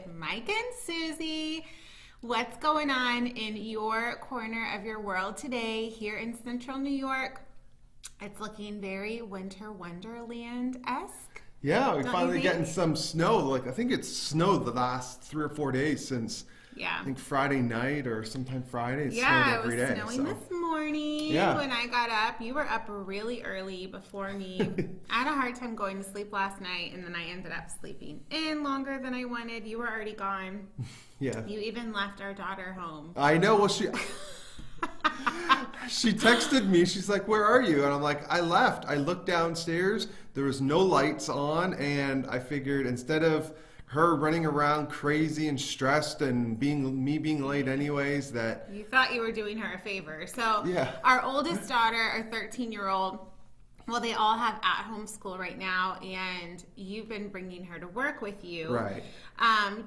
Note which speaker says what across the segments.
Speaker 1: with Mike and Susie. What's going on in your corner of your world today here in Central New York? It's looking very winter wonderland-esque.
Speaker 2: Yeah, we're finally getting some snow. I think it's snowed the last 3 or 4 days since I think Friday night or sometime Friday. It snowed every day.
Speaker 1: It was snowing this morning when I got up. You were up really early before me. I had a hard time going to sleep last night, and then I ended up sleeping in longer than I wanted. You were already gone.
Speaker 2: Yeah.
Speaker 1: You even left our daughter home.
Speaker 2: I know. Well, she texted me. She's like, "Where are you?" And I'm like, "I left. I looked downstairs. There was no lights on, and I figured instead of her running around crazy and stressed and being late anyways, that..."
Speaker 1: You thought you were doing her a favor. So our oldest daughter, our 13-year-old, well, they all have at-home school right now, and you've been bringing her to work with you.
Speaker 2: Right.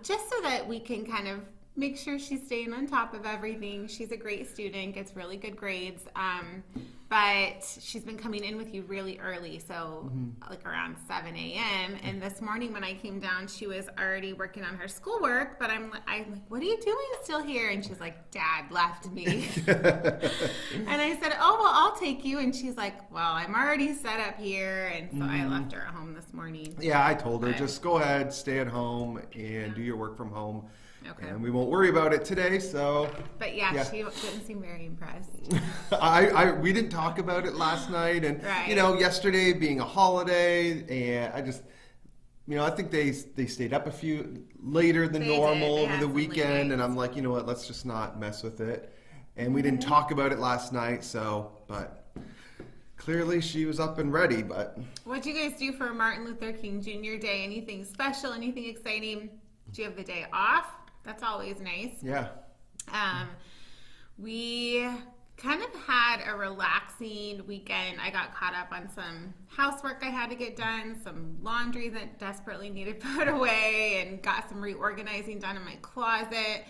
Speaker 1: Just so that we can kind of make sure she's staying on top of everything. She's a great student, gets really good grades, but she's been coming in with you really early, so like around 7 a.m. And this morning when I came down, she was already working on her schoolwork, but I'm like, "What are you doing still here?" And she's like, "Dad left me." And I said, "Oh, well, I'll take you." And she's like, "Well, I'm already set up here." And so I left her at home this morning.
Speaker 2: Yeah, I told her, just go ahead, stay at home, and do your work from home.
Speaker 1: Okay.
Speaker 2: And we won't worry about it today, so...
Speaker 1: But she didn't seem very impressed.
Speaker 2: We didn't talk about it last night, and yesterday being a holiday, and I just... I think they stayed up a few later than normal over the weekend, and I'm like, you know what, let's just not mess with it. And we didn't talk about it last night, but clearly she was up and ready, but... What'd
Speaker 1: you guys do for Martin Luther King Jr. Day? Anything special, anything exciting? Did you have the day off? That's always nice.
Speaker 2: Yeah.
Speaker 1: We kind of had a relaxing weekend. I got caught up on some housework I had to get done, some laundry that desperately needed put away, and got some reorganizing done in my closet.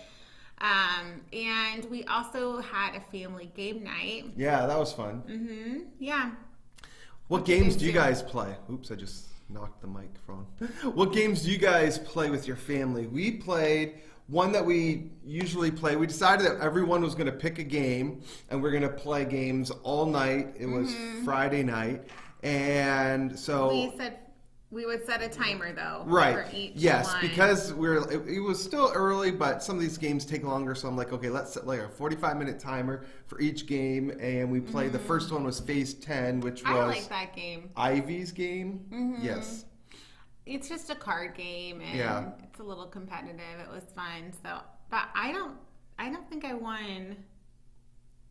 Speaker 1: And we also had a family game night.
Speaker 2: Yeah, that was fun.
Speaker 1: Yeah.
Speaker 2: What games do you guys play? Oops, I just knocked the microphone. What games do you guys play with your family? We played one that we usually play. We decided that everyone was going to pick a game, and we're going to play games all night. It was Friday night, and so
Speaker 1: we said we would set a timer though.
Speaker 2: Right.
Speaker 1: For each
Speaker 2: yes,
Speaker 1: one.
Speaker 2: because it was still early, but some of these games take longer. So I'm like, okay, let's set like a 45-minute timer for each game, and we played. The first one was Phase 10, which was
Speaker 1: I like that game.
Speaker 2: Ivy's game. Yes.
Speaker 1: It's just a card game, and it's a little competitive. It was fun. So, but I don't think I won.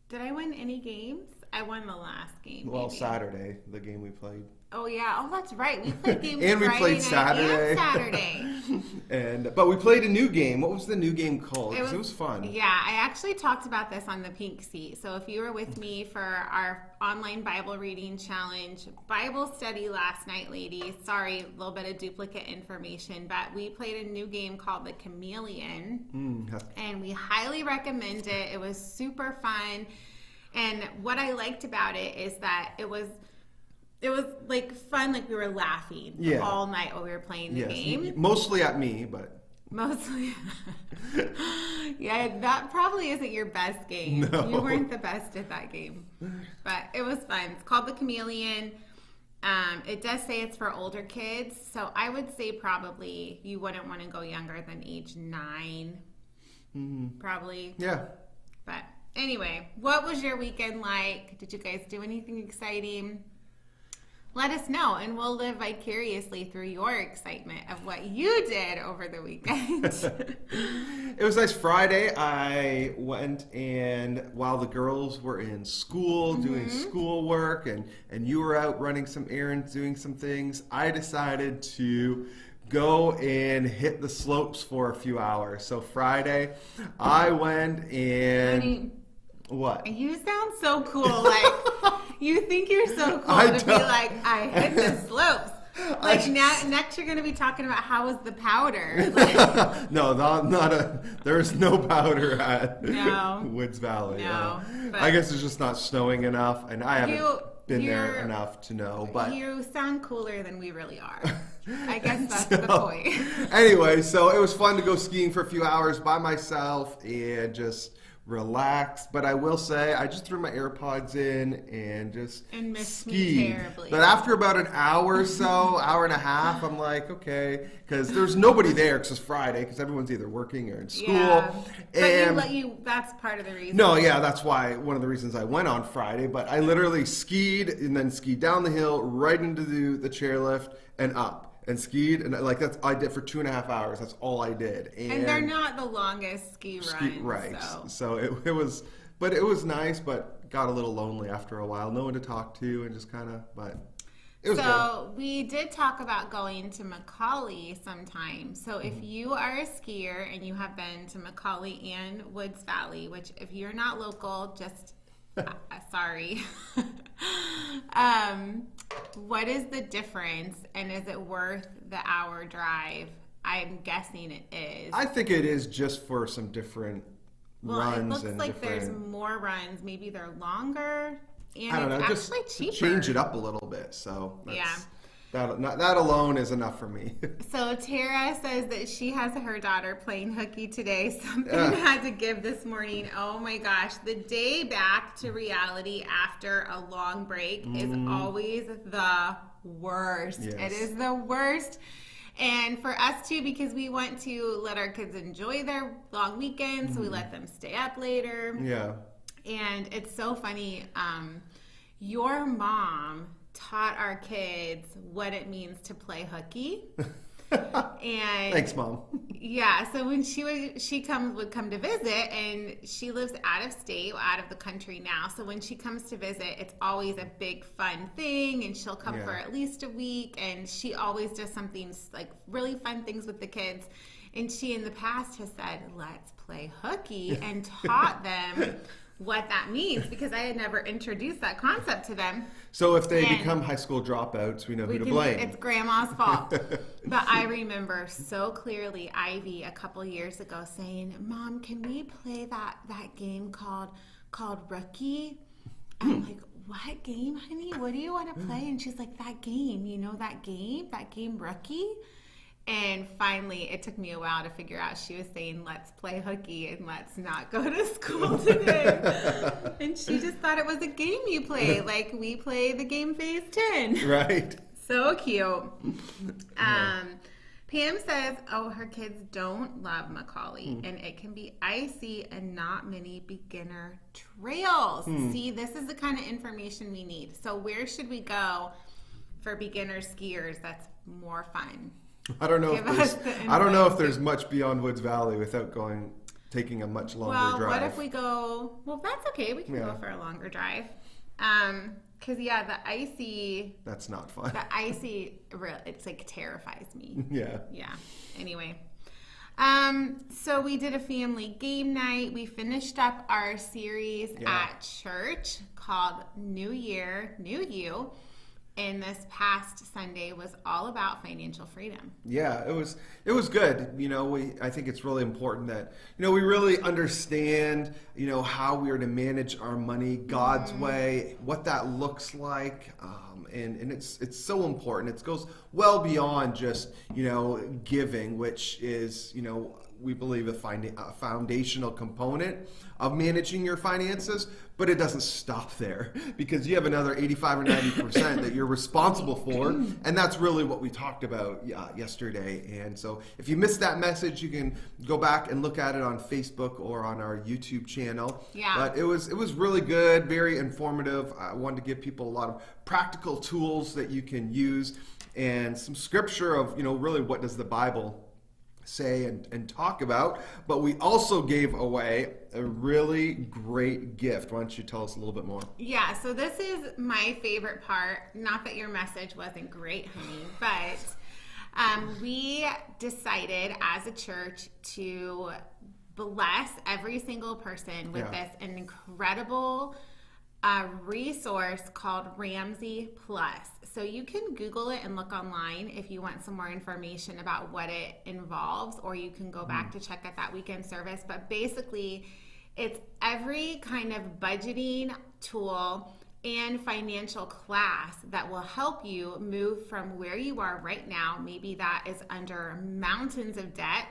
Speaker 1: Did I win any games? I won the last game.
Speaker 2: Well, maybe. Saturday, the game we played.
Speaker 1: Oh yeah, oh that's right. We played games
Speaker 2: and we
Speaker 1: Friday
Speaker 2: played
Speaker 1: night
Speaker 2: Saturday.
Speaker 1: And Saturday.
Speaker 2: But we played a new game. What was the new game called? Because it was fun.
Speaker 1: Yeah, I actually talked about this on the Pink Seat. So if you were with me for our online Bible reading challenge, Bible study last night, ladies. Sorry, a little bit of duplicate information, but we played a new game called the Chameleon, and we highly recommend it. It was super fun, and what I liked about it is that it was like fun, like we were laughing all night while we were playing the game.
Speaker 2: Mostly at me, but...
Speaker 1: Mostly. Yeah, that probably isn't your best game.
Speaker 2: No.
Speaker 1: You weren't the best at that game. But it was fun. It's called the Chameleon. It does say it's for older kids, so I would say probably you wouldn't want to go younger than age 9. Probably.
Speaker 2: Yeah.
Speaker 1: But anyway, what was your weekend like? Did you guys do anything exciting? Let us know, and we'll live vicariously through your excitement of what you did over the weekend.
Speaker 2: It was nice. Friday, I went, and while the girls were in school doing schoolwork, and you were out running some errands, doing some things, I decided to go and hit the slopes for a few hours. So Friday, I went and... What?
Speaker 1: You sound so cool. Like, you think you're so cool to be like, I hit the slopes. Like, next you're going to be talking about how was the powder. Like,
Speaker 2: no, there's no powder at Woods Valley.
Speaker 1: No.
Speaker 2: I guess it's just not snowing enough, and I haven't been there enough to know. But
Speaker 1: you sound cooler than we really are. I guess that's the point.
Speaker 2: Anyway, so it was fun to go skiing for a few hours by myself and just relax. But I will say, I just threw my AirPods in and just
Speaker 1: missed me
Speaker 2: skied.
Speaker 1: terribly.
Speaker 2: But after about an hour or so, hour and a half, I'm like, okay, because there's nobody there because it's Friday, because everyone's either working or in school.
Speaker 1: Yeah.
Speaker 2: And
Speaker 1: But that's part of the reason.
Speaker 2: no, yeah, that's why one of the reasons I went on Friday. But I literally skied and then skied down the hill right into the chairlift and up. And skied, and I did for 2.5 hours. That's all I did.
Speaker 1: And they're not the longest ski runs.
Speaker 2: Right. So it was, but it was nice, but got a little lonely after a while. No one to talk to, and just kind of, but it was good.
Speaker 1: So we did talk about going to Macaulay sometime. So if you are a skier and you have been to Macaulay and Woods Valley, which if you're not local, just sorry. What is the difference, and is it worth the hour drive? I'm guessing it is.
Speaker 2: I think it is just for some different runs.
Speaker 1: It looks
Speaker 2: and
Speaker 1: like there's more runs. Maybe they're longer, and
Speaker 2: I don't know,
Speaker 1: it's
Speaker 2: just
Speaker 1: actually cheaper.
Speaker 2: Change it up a little bit. So
Speaker 1: Yeah.
Speaker 2: That alone is enough for me.
Speaker 1: So Tara says that she has her daughter playing hooky today. Something had to give this morning. Oh my gosh. The day back to reality after a long break is always the worst.
Speaker 2: Yes.
Speaker 1: It is the worst. And for us too, because we want to let our kids enjoy their long weekend, so we let them stay up later.
Speaker 2: Yeah.
Speaker 1: And it's so funny. Your mom taught our kids what it means to play hooky. And
Speaker 2: Thanks, Mom.
Speaker 1: yeah, so when she would come to visit, and she lives out of state, out of the country now. So when she comes to visit, it's always a big fun thing, and she'll come for at least a week, and she always does something like really fun things with the kids. And she in the past has said, let's play hooky, and taught them what that means, because I had never introduced that concept to them.
Speaker 2: So if they become high school dropouts, we know who to blame.
Speaker 1: It's grandma's fault. But I remember so clearly Ivy a couple years ago saying, Mom, can we play that game called Rookie? And I'm like, what game, honey? What do you want to play? And she's like, that game, that game Rookie? And finally, it took me a while to figure out she was saying, let's play hooky and let's not go to school today. And she just thought it was a game you play, like we play the game Phase 10.
Speaker 2: Right.
Speaker 1: So cute. Pam says, her kids don't love Macaulay, and it can be icy and not many beginner trails. See, this is the kind of information we need. So where should we go for beginner skiers that's more fun?
Speaker 2: I don't know if there's much beyond Woods Valley without taking a much longer drive.
Speaker 1: What if we go? Well, that's okay. We can go for a longer drive. Because the icy.
Speaker 2: That's not fun.
Speaker 1: The icy, it's like terrifies me.
Speaker 2: Yeah.
Speaker 1: Yeah. Anyway. So we did a family game night. We finished up our series at church called New Year, New You. And this past Sunday was all about financial freedom. Yeah,
Speaker 2: it was good. I think it's really important that, we really understand, how we are to manage our money God's way, what that looks like. And it's so important. It goes well beyond just, giving, which is, we believe a foundational component of managing your finances, but it doesn't stop there, because you have another 85 or 90% that you're responsible for, and that's really what we talked about yesterday. And so if you missed that message, you can go back and look at it on Facebook or on our YouTube channel.
Speaker 1: Yeah.
Speaker 2: But it was really good, very informative. I wanted to give people a lot of practical tools that you can use, and some scripture of, really what does the Bible say and talk about. But we also gave away a really great gift. Why don't you tell us a little bit more?
Speaker 1: Yeah, so this is my favorite part. Not that your message wasn't great, honey, but we decided as a church to bless every single person with this incredible resource called Ramsey Plus. So you can Google it and look online if you want some more information about what it involves, or you can go back to check out that weekend service. But basically, it's every kind of budgeting tool and financial class that will help you move from where you are right now. Maybe that is under mountains of debt.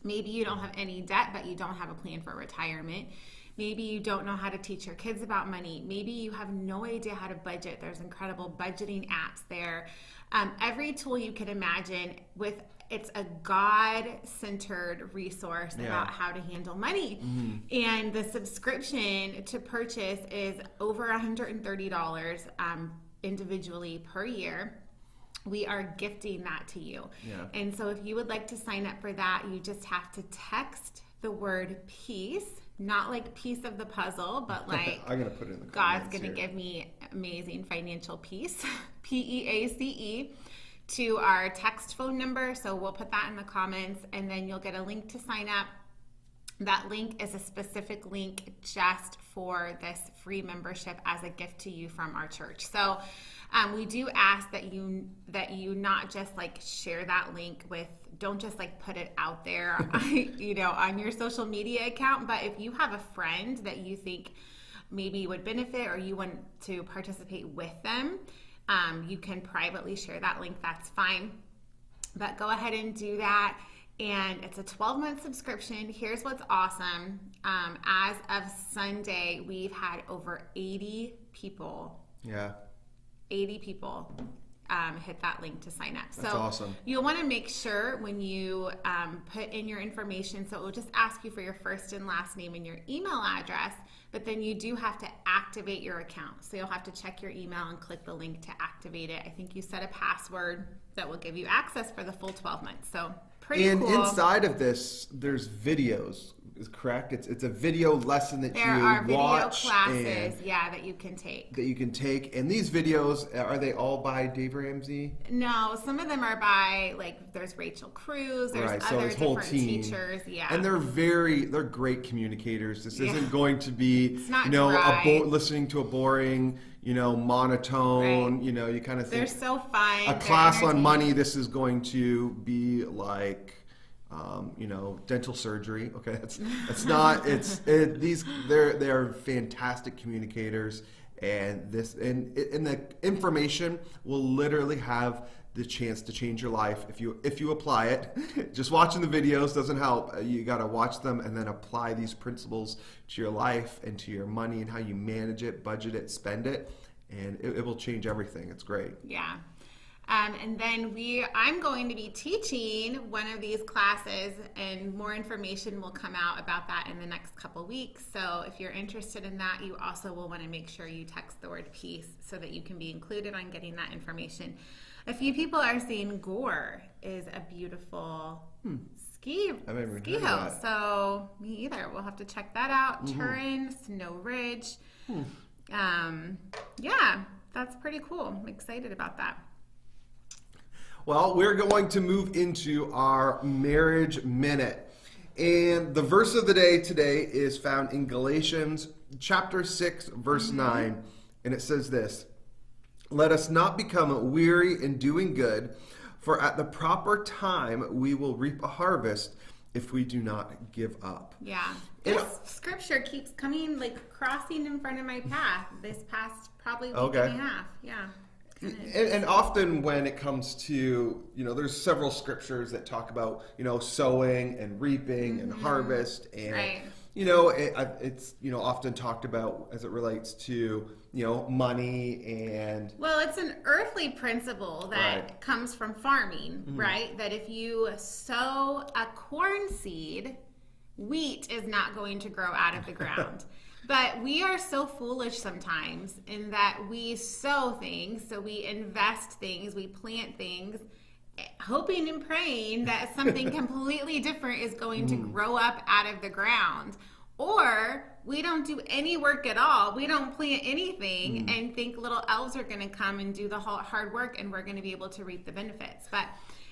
Speaker 1: Maybe you don't have any debt, but you don't have a plan for retirement. Maybe you don't know how to teach your kids about money. Maybe you have no idea how to budget. There's incredible budgeting apps there. Every tool you can imagine it's a God-centered resource about how to handle money. And the subscription to purchase is over $130 individually per year. We are gifting that to you. And so if you would like to sign up for that, you just have to text the word peace, not like piece of the puzzle, but like
Speaker 2: I'm gonna put it in the
Speaker 1: God's gonna give me amazing financial peace, PEACE, to our text phone number. So we'll put that in the comments, and then you'll get a link to sign up. That link is a specific link just for this free membership as a gift to you from our church. So we do ask that you not just like share that link don't just like put it out there, on your social media account. But if you have a friend that you think maybe would benefit, or you want to participate with them, you can privately share that link. That's fine. But go ahead and do that. And it's a 12-month subscription. Here's what's awesome. As of Sunday, we've had over 80 people. 80 people hit that link to sign up.
Speaker 2: That's awesome.
Speaker 1: You'll want to make sure when you put in your information, so it will just ask you for your first and last name and your email address, but then you do have to activate your account. So you'll have to check your email and click the link to activate it. I think you set a password that will give you access for the full 12 months. So pretty cool.
Speaker 2: And inside of this, there's videos. Is correct? It's a video lesson that
Speaker 1: there
Speaker 2: you
Speaker 1: are video
Speaker 2: watch
Speaker 1: classes, that you can take.
Speaker 2: And these videos, are they all by Dave Ramsey?
Speaker 1: No, some of them are by, like, there's Rachel Cruz, there's other different teachers.
Speaker 2: And they're great communicators. This isn't going to be listening to a boring, monotone, you kind of think
Speaker 1: they're so fun.
Speaker 2: A class on money, this is going to be like dental surgery. Okay, that's not. They're fantastic communicators, and the information will literally have the chance to change your life if you apply it. Just watching the videos doesn't help. You got to watch them and then apply these principles to your life and to your money and how you manage it, budget it, spend it, and it will change everything. It's great.
Speaker 1: Yeah. And then I'm going to be teaching one of these classes, and more information will come out about that in the next couple weeks. So if you're interested in that, you also will want to make sure you text the word peace so that you can be included on getting that information. A few people are saying Gore is a beautiful ski hill. So me either. We'll have to check that out. Turin, Snow Ridge. That's pretty cool. I'm excited about that.
Speaker 2: Well, we're going to move into our marriage minute. And the verse of the day today is found in Galatians chapter 6, verse 9. And it says this: "Let us not become weary in doing good, for at the proper time we will reap a harvest if we do not give up."
Speaker 1: Yeah. This scripture keeps coming, crossing in front of my path this past probably week and a half. Yeah.
Speaker 2: And often when it comes to, there's several scriptures that talk about, sowing and reaping and harvest. And, it's, often talked about as it relates to, money and...
Speaker 1: Well, it's an earthly principle that comes from farming, right? That if you sow a corn seed, wheat is not going to grow out of the ground. But we are so foolish sometimes in that we sow things, so we invest things, we plant things, hoping and praying that something completely different is going to grow up out of the ground. Or we don't do any work at all. We don't plant anything and think little elves are going to come and do the hard work and we're going to be able to reap the benefits. But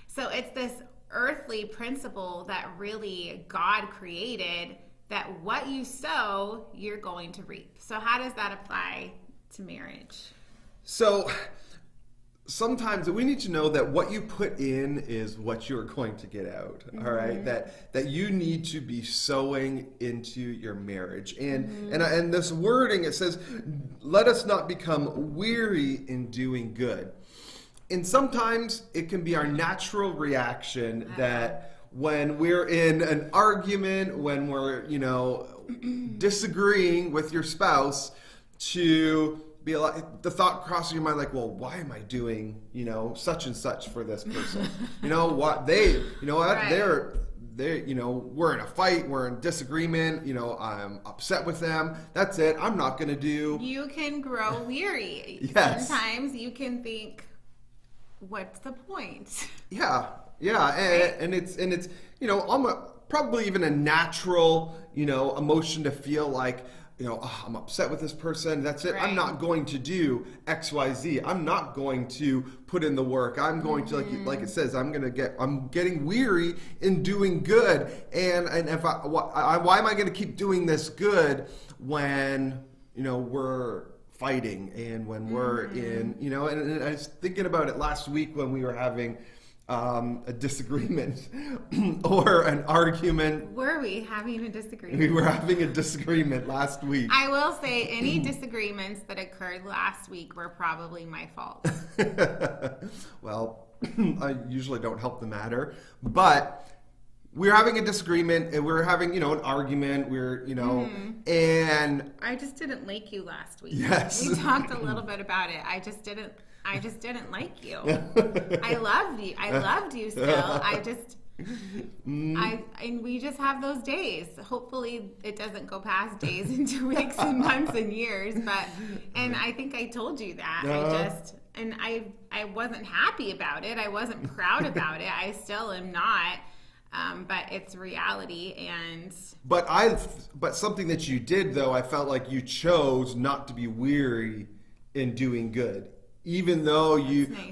Speaker 1: so it's this earthly principle that really God created, that what you sow, you're going to reap. So how does that apply to marriage?
Speaker 2: So sometimes we need to know that what you put in is what you're going to get out. All right, that you need to be sowing into your marriage, and this wording, it says, let us not become weary in doing good. And sometimes it can be our natural reaction that when we're in an argument, when we're disagreeing with your spouse, to be like, the thought crosses your mind like, well, why am I doing, such and such for this person? We're in a fight, we're in disagreement, I'm upset with them. That's it. I'm not going to do. You can grow weary. Yes. Sometimes you can think, what's the point? Yeah. Right? And it's probably even a natural, emotion to feel like, I'm upset with this person. That's it. Right. I'm not going to do X, Y, Z. I'm not going to put in the work. I'm going to, like it says, I'm getting weary in doing good. And if why am I going to keep doing this good when, we're fighting and when we're in, and I was thinking about it last week when we were having a disagreement or an argument. Were we having a disagreement? We were having a disagreement last week. I will say any disagreements that occurred last week were probably my fault. Well, I usually don't help the matter, but we were having a disagreement and we were having, an argument. And I just didn't like you last week. Yes. We talked a little bit about it. I just didn't like you. I loved you. I loved you still. And we just have those days. Hopefully it doesn't go past days into weeks and months and years. And I think I told you that. I wasn't happy about it. I wasn't proud about it. I still am not. But it's reality. But something that you did, though, I felt like you chose not to be weary in doing good. Even though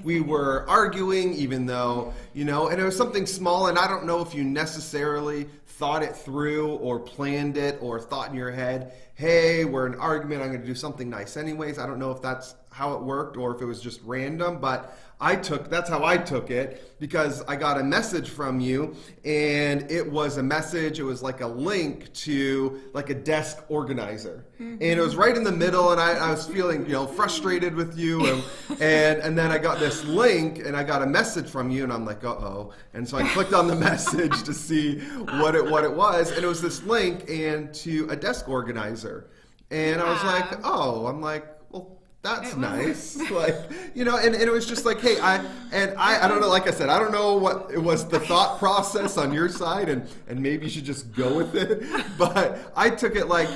Speaker 2: we were arguing, even though, and it was something small, and I don't know if you necessarily thought it through or planned it or thought in your head, hey, we're in an argument, I'm going to do something nice anyways. I don't know if that's how it worked or if it was just random, but that's how I took it, because I got a message from you, and it was a message, it was like a link to like a desk organizer. And it was right in the middle, and I was feeling, frustrated with you, and then I got this link, and I got a message from you, and I'm like, uh-oh. And so I clicked on the message to see what it was, and it was this link and to a desk organizer. And I was like, I'm like, well, that's nice. And it was just like, hey, I don't know, like I said, I don't know what it was, the thought process on your side, and maybe you should just go with it. But I took it like,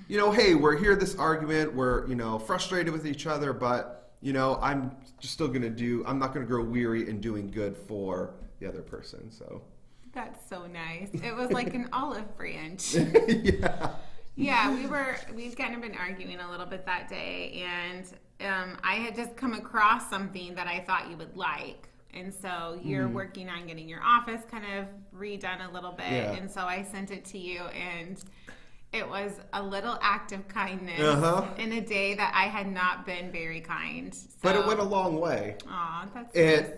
Speaker 2: hey, we're here, this argument, we're, frustrated with each other, but, I'm just still going to I'm not going to grow weary in doing good for the other person. So that's so nice. It was like an olive branch. Yeah. Yeah, we'd kind of been arguing a little bit that day, and I had just come across something that I thought you would like. And so you're working on getting your office kind of redone a little bit. Yeah. And so I sent it to you, and it was a little act of kindness in a day that I had not been very kind. So, but it went a long way. Aw, that's nice.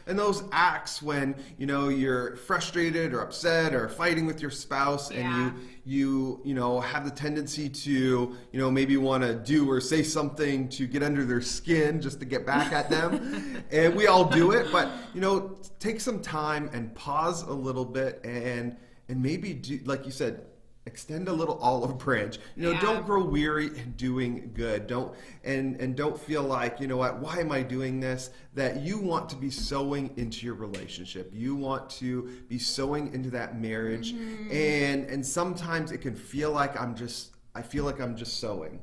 Speaker 2: And those acts when, you're frustrated or upset or fighting with your spouse, and you have the tendency to, maybe want to do or say something to get under their skin just to get back at them. And we all do it, but, take some time and pause a little bit and maybe do, like you said, extend a little olive branch. Don't grow weary in doing good. Don't feel like, why am I doing this? That you want to be sowing into your relationship. You want to be sowing into that marriage. And sometimes it can feel like I feel like I'm just sowing.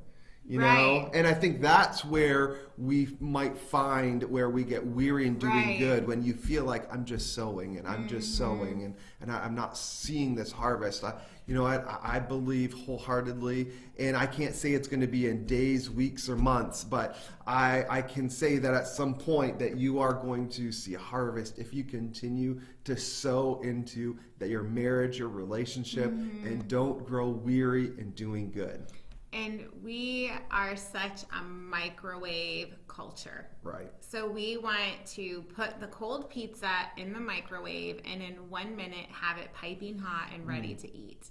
Speaker 2: Right. And I think that's where we might find where we get weary in doing good, when you feel like I'm just sowing and I'm just sowing and I'm not seeing this harvest. I believe wholeheartedly, and I can't say it's going to be in days, weeks, or months, but I can say that at some point that you are going to see a harvest if you continue to sow into your marriage, your relationship, and don't grow weary in doing good.
Speaker 1: And we are such a microwave culture.
Speaker 2: Right.
Speaker 1: So we want to put the cold pizza in the microwave and in 1 minute have it piping hot and ready to eat.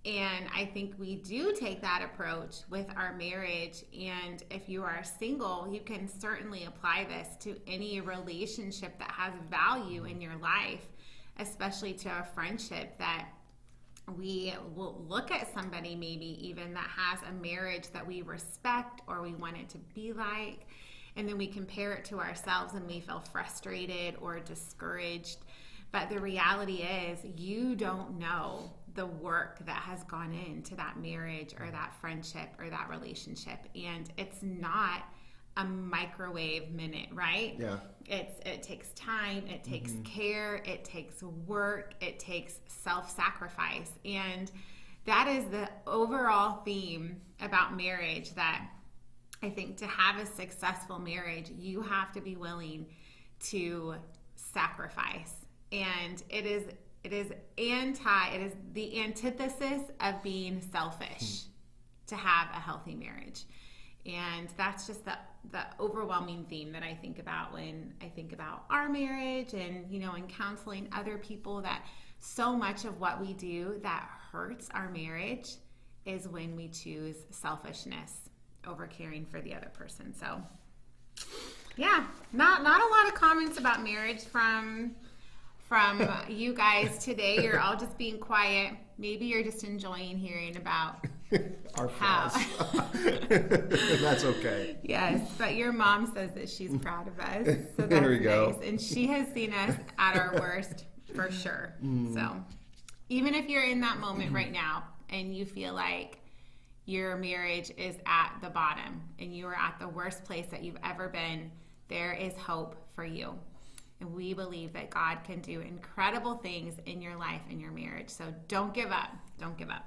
Speaker 1: And I think we do take that approach with our marriage. And if you are single, you can certainly apply this to any relationship that has value in your life, especially to a friendship that we will look at somebody maybe even that has a marriage that we respect or we want it to be like, and then we compare it to ourselves and we feel frustrated or discouraged. But the reality is you don't know the work that has gone into that marriage or that friendship or that relationship, and it's not a microwave minute, right?
Speaker 2: Yeah.
Speaker 1: It takes time, it takes care, it takes work, it takes self-sacrifice. And that is the overall theme about marriage, that I think to have a successful marriage, you have to be willing to sacrifice. And it is the antithesis of being selfish to have a healthy marriage. And that's just the overwhelming theme that I think about when I think about our marriage and, in counseling other people, that so much of what we do that hurts our marriage is when we choose selfishness over caring for the other person. So, yeah, not a lot of comments about marriage from you guys today. You're all just being quiet. Maybe you're just enjoying hearing about
Speaker 2: our flaws. That's okay.
Speaker 1: Yes, but your mom says that she's proud of us. So that's
Speaker 2: there we go.
Speaker 1: nice. And she has seen us at our worst for sure. So even if you're in that moment right now and you feel like your marriage is at the bottom and you are at the worst place that you've ever been, there is hope for you. And we believe that God can do incredible things in your life and your marriage. So don't give up. Don't give up.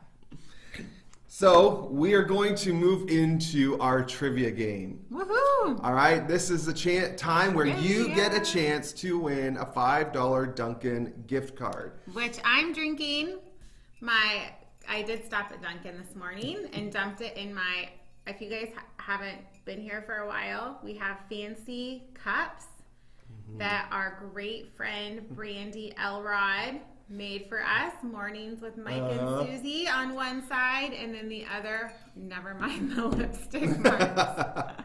Speaker 2: So we are going to move into our trivia game.
Speaker 1: Woohoo!
Speaker 2: All right, this is the time where you get a chance to win a $5 Dunkin' gift card.
Speaker 1: Which I'm drinking I did stop at Dunkin' this morning and dumped it in my, if you guys haven't been here for a while, we have fancy cups that our great friend Brandy Elrod made for us. Mornings with Mike and Susie on one side, and then the other, never mind the lipstick marks.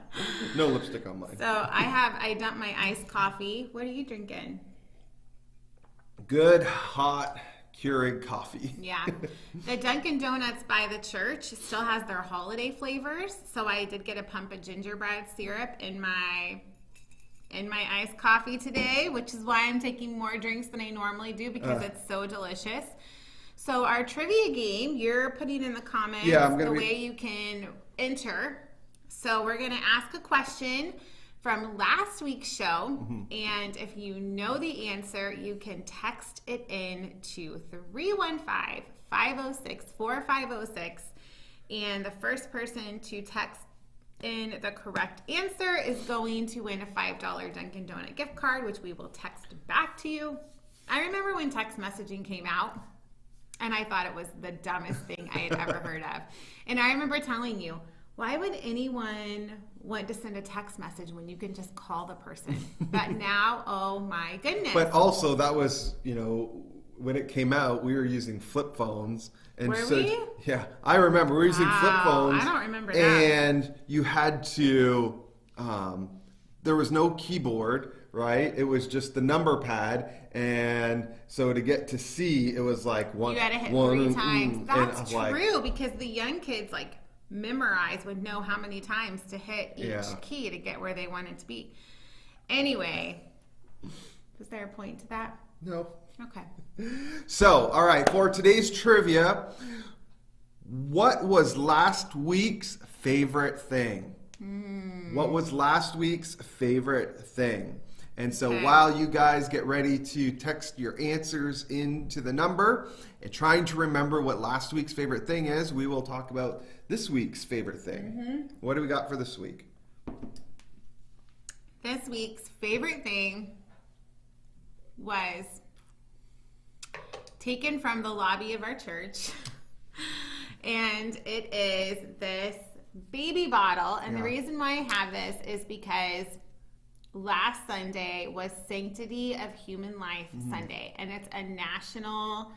Speaker 2: No lipstick on mine.
Speaker 1: So I dumped my iced coffee. What are you drinking?
Speaker 2: Good, hot Keurig coffee.
Speaker 1: Yeah. The Dunkin' Donuts by the church still has their holiday flavors. So I did get a pump of gingerbread syrup in my iced coffee today, which is why I'm taking more drinks than I normally do, because it's so delicious. So our trivia game, you're putting in the comments way you can enter. So we're going to ask a question from last week's show, and if you know the answer, you can text it in to 315-506-4506, and the first person to text in the correct answer is going to win a $5 Dunkin' Donut gift card, which we will text back to you. I remember when text messaging came out, and I thought it was the dumbest thing I had ever heard of. And I remember telling you, why would anyone want to send a text message when you can just call the person? But now, oh my goodness.
Speaker 2: But also, that was, when it came out, we were using flip phones. And
Speaker 1: were we?
Speaker 2: Yeah, I remember we were using flip phones.
Speaker 1: I don't remember that.
Speaker 2: And you had to, there was no keyboard, right? It was just the number pad. And so to get to C, it was like one.
Speaker 1: You had to hit 3 times. That's true, because the young kids memorize, would know how many times to hit each key to get where they wanted to be. Anyway, was there a point to that?
Speaker 2: No.
Speaker 1: Okay.
Speaker 2: So, all right, for today's trivia, what was last week's favorite thing? What was last week's favorite thing? And so while you guys get ready to text your answers into the number and trying to remember what last week's favorite thing is, we will talk about this week's favorite thing. What do we got for this week?
Speaker 1: This week's favorite thing was taken from the lobby of our church. And it is this baby bottle. And the
Speaker 2: Yeah.
Speaker 1: reason why I have this is because last Sunday was Sanctity of Human Life Sunday. And it's a national,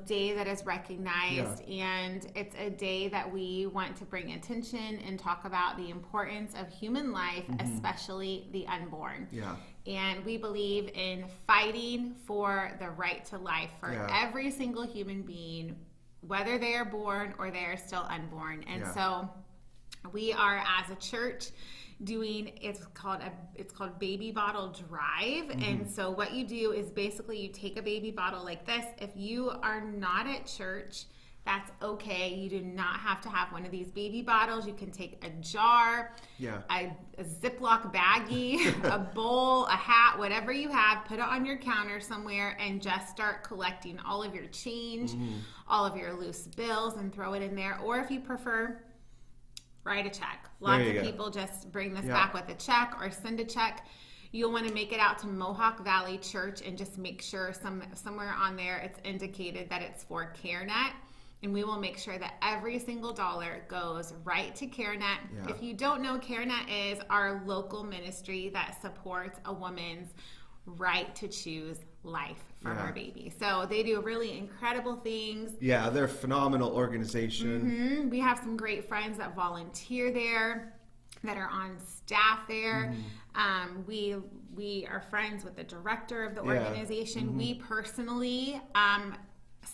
Speaker 1: day that is recognized. And it's a day that we want to bring attention and talk about the importance of human life, especially the unborn.
Speaker 2: Yeah.
Speaker 1: And we believe in fighting for the right to life for every single human being, whether they are born or they are still unborn. And so we are, as a church, doing it's called Baby Bottle Drive. And so what you do is basically you take a baby bottle like this. If you are not at church, that's okay. You do not have to have one of these baby bottles. You can take a jar, a Ziploc baggie, a bowl, a hat, whatever you have, put it on your counter somewhere and just start collecting all of your change, all of your loose bills, and throw it in there. Or if you prefer, write a check. Lots of people just bring this back with a check or send a check. You'll want to make it out to Mohawk Valley Church and just make sure somewhere on there it's indicated that it's for CareNet. And we will make sure that every single dollar goes right to CareNet. Yeah. If you don't know, CareNet is our local ministry that supports a woman's right to choose life for her baby. So they do really incredible things. Yeah,
Speaker 2: they're a phenomenal organization.
Speaker 1: We have some great friends that volunteer there, that are on staff there. We are friends with the director of the organization. We personally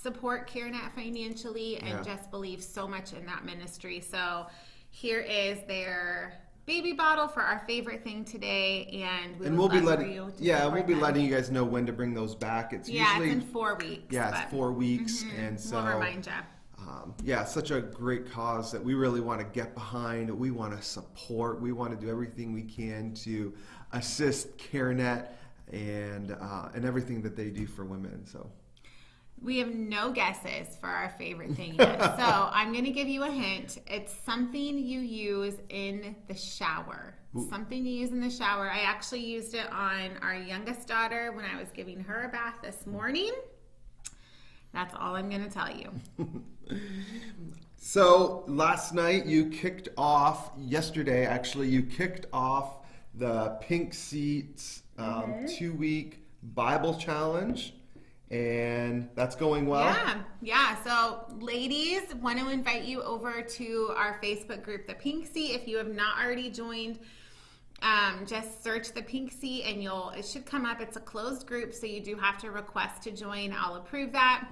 Speaker 1: support CareNet financially and just believe so much in that ministry. So here is their baby bottle for our favorite thing today, and we'll be letting
Speaker 2: you guys know when to bring those back. It's usually
Speaker 1: it's in 4 weeks.
Speaker 2: It's 4 weeks, and so
Speaker 1: we'll remind you.
Speaker 2: Such a great cause that we really want to get behind. We want to support. We want to do everything we can to assist CareNet and everything that they do for women. So.
Speaker 1: We have no guesses for our favorite thing yet. So I'm going to give you a hint. It's something you use in the shower. Something you use in the shower. I actually used it on our youngest daughter when I was giving her a bath this morning. That's all I'm going to tell you.
Speaker 2: So last night yesterday you kicked off the Pink Seats 2-week Bible Challenge. And that's going well?
Speaker 1: Yeah. So ladies, want to invite you over to our Facebook group, The Pink Seat. If you have not already joined, just search The Pink Seat and it should come up. It's a closed group, so you do have to request to join. I'll approve that.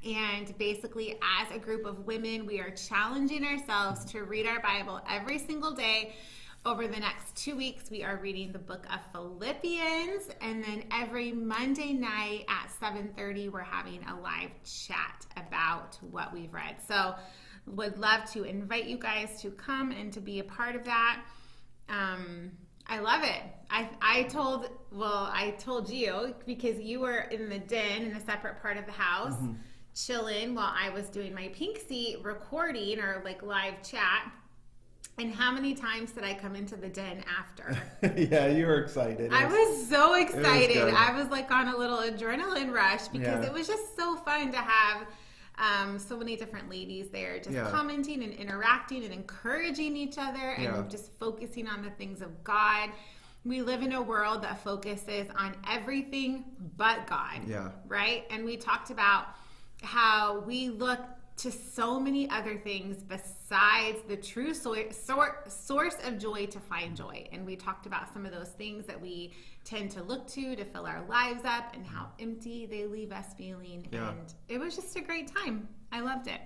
Speaker 1: And basically, as a group of women, we are challenging ourselves to read our Bible every single day. Over the next 2 weeks, we are reading the book of Philippians, and then every Monday night at 7:30, we're having a live chat about what we've read. So would love to invite you guys to come and to be a part of that. I love it. I told you, because you were in the den in a separate part of the house, chilling while I was doing my Pink Seat recording or live chat. And how many times did I come into the den after?
Speaker 2: Yeah, you were excited.
Speaker 1: I was so excited. I was on a little adrenaline rush because it was just so fun to have so many different ladies there just commenting and interacting and encouraging each other and just focusing on the things of God. We live in a world that focuses on everything but God, right? And we talked about how we look to so many other things besides the true source of joy to find joy. And we talked about some of those things that we tend to look to fill our lives up and how empty they leave us feeling. And it was just a great time. I loved it.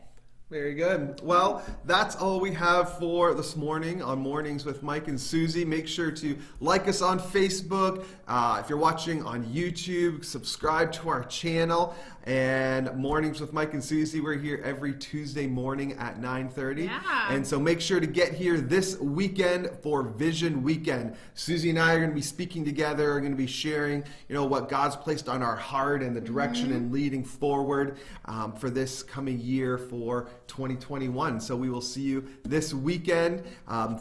Speaker 2: Very good. Well, that's all we have for this morning on Mornings with Mike and Susie. Make sure to like us on Facebook. If you're watching on YouTube, subscribe to our channel. And Mornings with Mike and Susie, we're here every Tuesday morning at 9:30. And so make sure to get here this weekend for Vision Weekend. Susie and I are going to be speaking together. We're going to be sharing, what God's placed on our heart and the direction and leading forward for this coming year for 2021. So we will see you this weekend,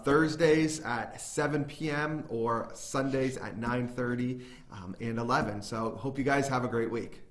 Speaker 2: Thursdays at 7 p.m. or Sundays at 9:30 and 11. So hope you guys have a great week.